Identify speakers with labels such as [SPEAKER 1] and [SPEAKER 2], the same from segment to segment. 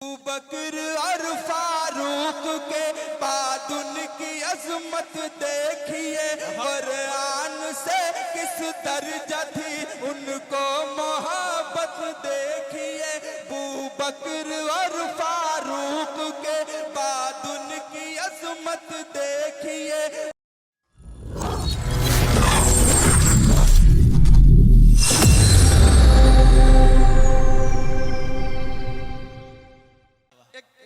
[SPEAKER 1] बकर और फारूक के बाद उनकी अजमत देखिए, कुरान से किस दर्जा थी उनको मोहब्बत देखिए। अबू बकर और फारूक के बाद उनकी अजमत देखिए।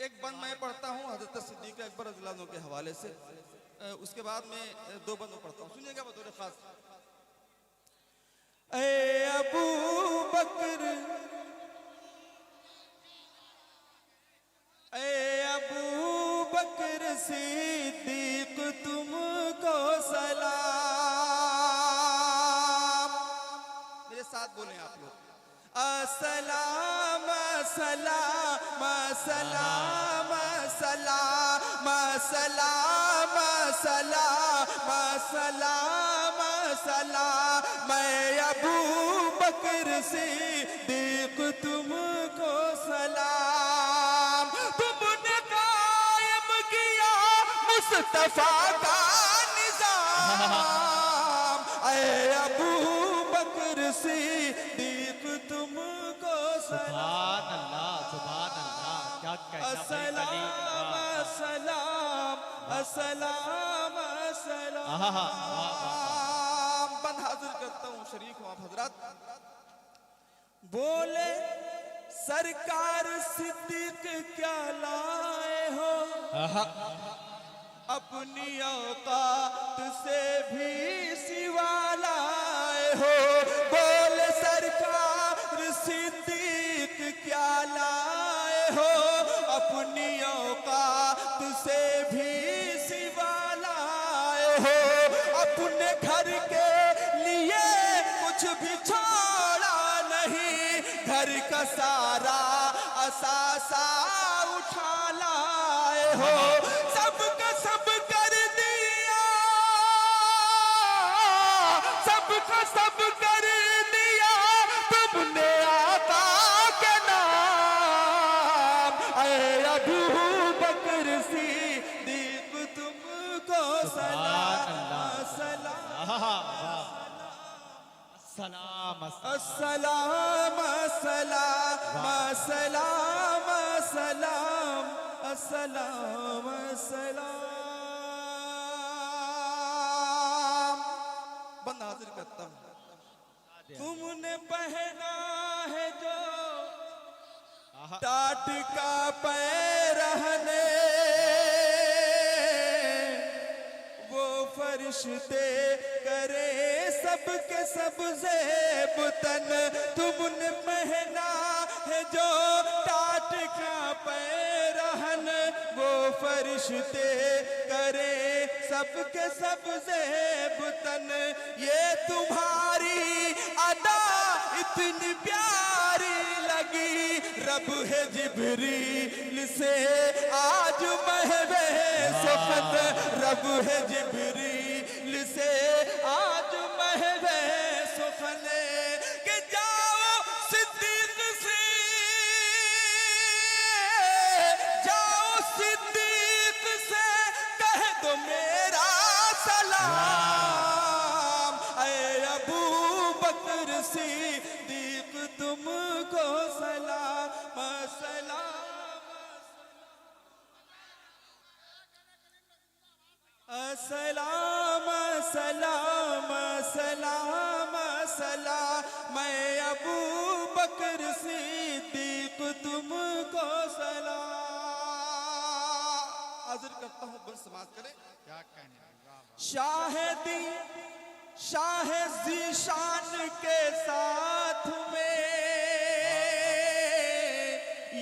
[SPEAKER 1] एक बंद मैं पढ़ता हूँ हज़रत सिद्दीक़ अकबर रज़ियल्लाहु अन्हु के हवाले से, उसके बाद में दो बंद पढ़ता हूँ, सुनिएगा बतौर खास। ए अबू बकर, ए अबू बकर सिद्दीक़ तुमको सलाम। मेरे साथ बोलें आप लोग, अस्सलाम सलाम सलाम सलाम सलाम सलाम सलाम सलाम। मैं अबू बकर सिद्दीक़ तुमको सलाम। तुमने कायम किया मुस्तफा का निज़ाम। ऐ अबू बकर सिद्दीक़ तुमको सलाम।
[SPEAKER 2] सुभान अल्लाह, क्या कहना।
[SPEAKER 1] अस्सलाम अस्सलाम अस्सलाम अस्सलाम। बंद हाजिर करता हूँ, शरीक हूँ आप हजरात। बोले सरकार सिद्दीक़ क्या लाए हो, अपनी औकात से भी सिवा लाए हो। बोले सरकार सिद्दीक़ क्या लाए हो, अपनी औकात से भी सिवा लाए हो। अपने घर के लिए कुछ भी छोड़ा नहीं, घर का सारा असासा उठा लाए हो। सबका सब कर दिया, सबका सब कर दिया तुमने आका के नाम। ऐ अबू बकर सिद्दीक़ तुमको सलाम सलाम
[SPEAKER 2] सलाम
[SPEAKER 1] अस्सलाम अस्सलाम अस्सलाम अस्सलाम अस्सलाम अस्सलाम। बंद हाजिर करता हूँ। तुमने पहना है जो टाट का पैरहने, वो फरिश्ते करे सबके सब ज़ेब तन। तुमने पहना है जो टाट का पैरहन, वो फरिश्ते करे सबके सब ज़ेब तन। ये तुम्हारी अदा इतनी प्यारी लगी, रब है जिब्रील से आज महवे सुखन। रब है जिब्रील से आज महवे सुखन। कि जाओ सिद्दीक़ से, जाओ सिद्दीक़ से कह दो मेरा सलाम। ऐ अबू बकर सिद्दीक़ तुमको सलाम सलाम अस्सलाम सलाम सलाम सलाम। मैं अबू बकर सिद्दीक़ तुमको सलाम हाजिर करता हूँ। बस समाज करें,
[SPEAKER 2] क्या कहना।
[SPEAKER 1] शाहिदी शाह ज़ीशान के साथ में,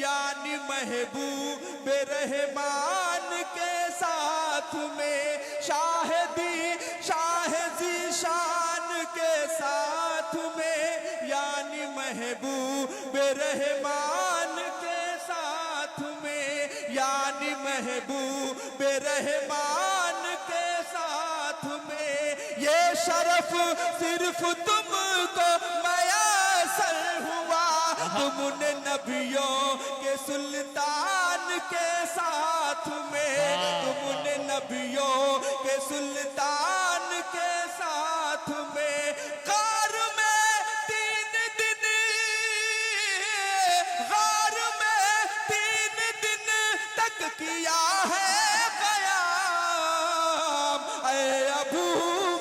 [SPEAKER 1] यानी महबूब रहमान के साथ में। शाहिदी शाह ज़ीशान के साथ में, यानी महबूब रहमान के साथ में, यानी महबूब रहमान के साथ में। ये शरफ सिर्फ तुमको मयसर हुआ, तुमने नबियों के सुल्तान के सुल्तान के साथ में कार में 3 दिन, गार में 3 दिन तक किया है कयाम। ऐ अबू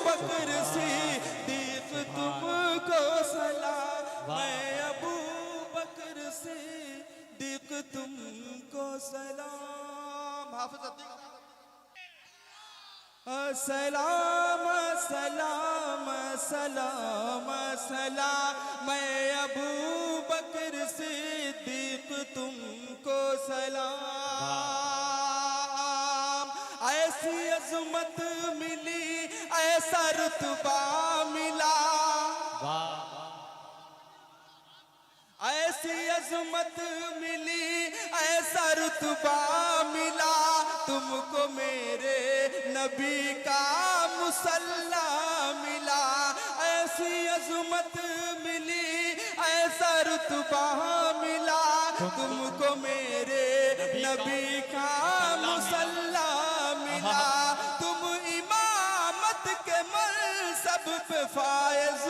[SPEAKER 1] बकर सिद्दीक तुमको सलाम, मैं अबू बकर सिद्दीक तुमको सलाम। हाफिज अतीक सलाम सलाम सलाम सलाम, मैं अबू बकर सिद्दीक तुमको सलाम। ऐसी अजमत मिली, ऐसा रुतबा मिला, ऐसी अजमत मिली, ऐसा रुतबा मिला, तुमको मेरे नबी का मुसल्ला मिला। ऐसी अजमत मिली, ऐसा रुतबा मिला, तुमको मेरे नबी का मुसल्ला मिला। तुम इमामत के मनसब पे फायज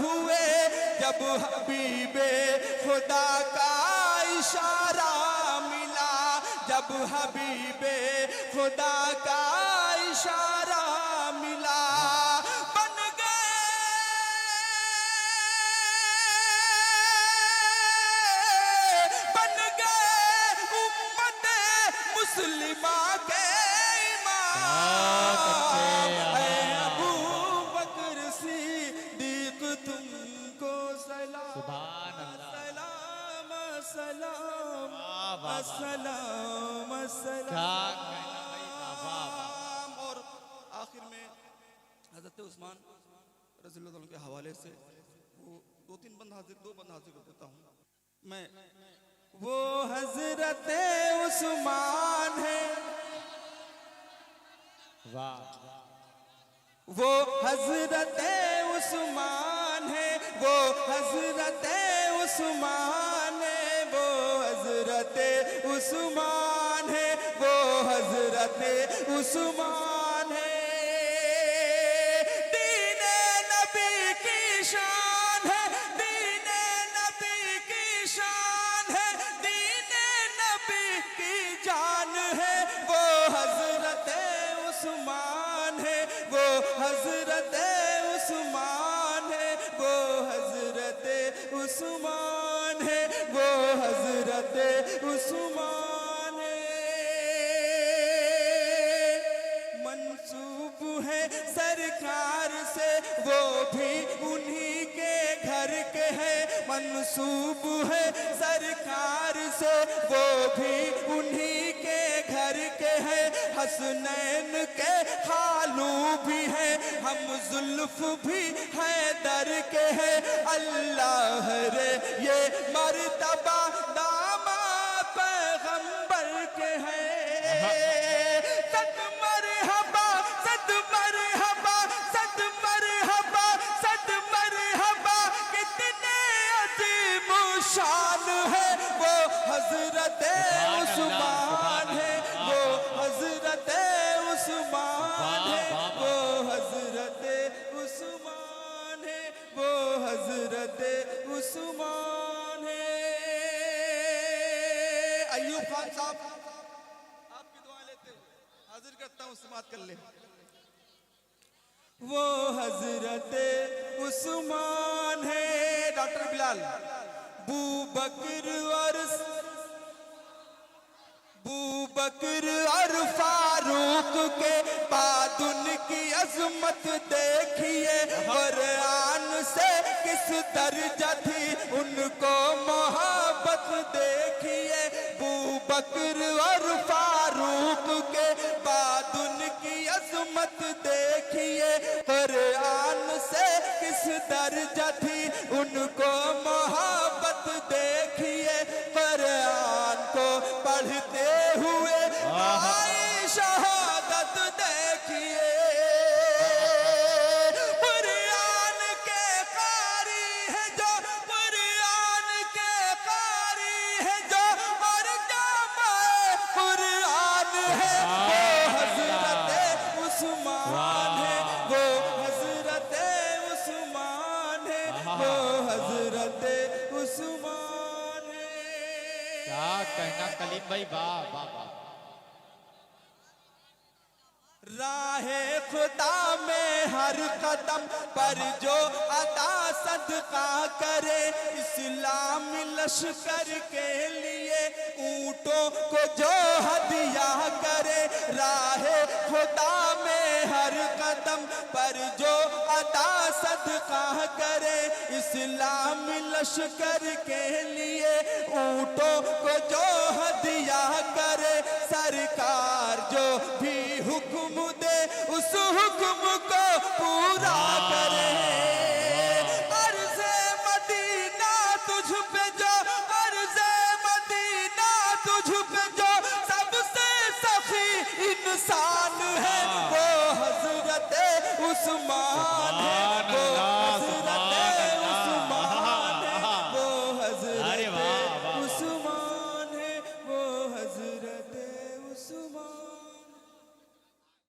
[SPEAKER 1] हुए, जब हबीबे खुदा का इशारा मिला, जब हबीबे खुदा का इशारा मिला। बन गए उम्मत मुस्लिमा के इमाम। ऐ अबू बकर सिद्दीक तुमको सलाम, सलाम सलाम सलाम सलाम। और आखिर में हजरत उस्मान रज़ियल्लाहु अन्हु के हवाले से वो 2-3 बंद हाजिर कर देता हूँ मैं। वो हजरत उस्मान है, वो हजरत उस्मान है, वो हजरत उस्मान है, वो हजरत उस्मान है, वो हजरत उस्मान है। दीने नबी की शान है, दीने नबी की शान है, दीने नबी की जान है, वो हजरत उस्मान है, वो हजरत उस्मान है, वो हजरत उस्मान है, वो हजरत उस्मान है। मंसूब है सरकार से, वो भी उन्हीं के घर के हैं। मंसूब है सरकार से, वो भी उन्हीं के घर के हैं। हसनैन के खालू भी हैं, हम जुल्फ भी हैदर के हैं। अल्लाह रे ये मर्तबा दामाद पैगंबर के हैं। सद मरहबा सद मरहबा सद मरहबा सद मरहबा, कितने अजीम शान है, वो हजरत उस्मान है, वो हजरत उस्मान है, वो हजरत उस्मान है, वो हजरत उस्मान है। अय्यूब खान साहब आपकी दुआ लेते हुए हाजिर करता हूँ, समाअत कर ले। वो हजरत उस्मान है। डॉक्टर बिलाल, बू बकर और फारूक के बाद उनकी अजमत देखिए। कुरान से किस दर्जा थी उनको मोहब्बत देखिए। बू बकर और फारूक के बाद उनकी अजमत देखिए। कुरान से किस दर्जा थी उनको मोहब्बत देखिए। कुरान को पढ़ते हुए आई शहादत देखिए। कुरान के कारी है जो, कुरान के कारी है जो, और जामा कुरान है वो हजरत उस्मान
[SPEAKER 2] सलीम भाई वाह वाह वाह।
[SPEAKER 1] राहे खुदा में हर कदम पर जो अदा सदका करे, इस्लामी लश्कर के लिए ऊंटों को जो हदिया करे। राहे खुदा में हर कदम पर जो अदा सदका करे, इस्लामी लश्कर के लिए ऊंटों को जो हदिया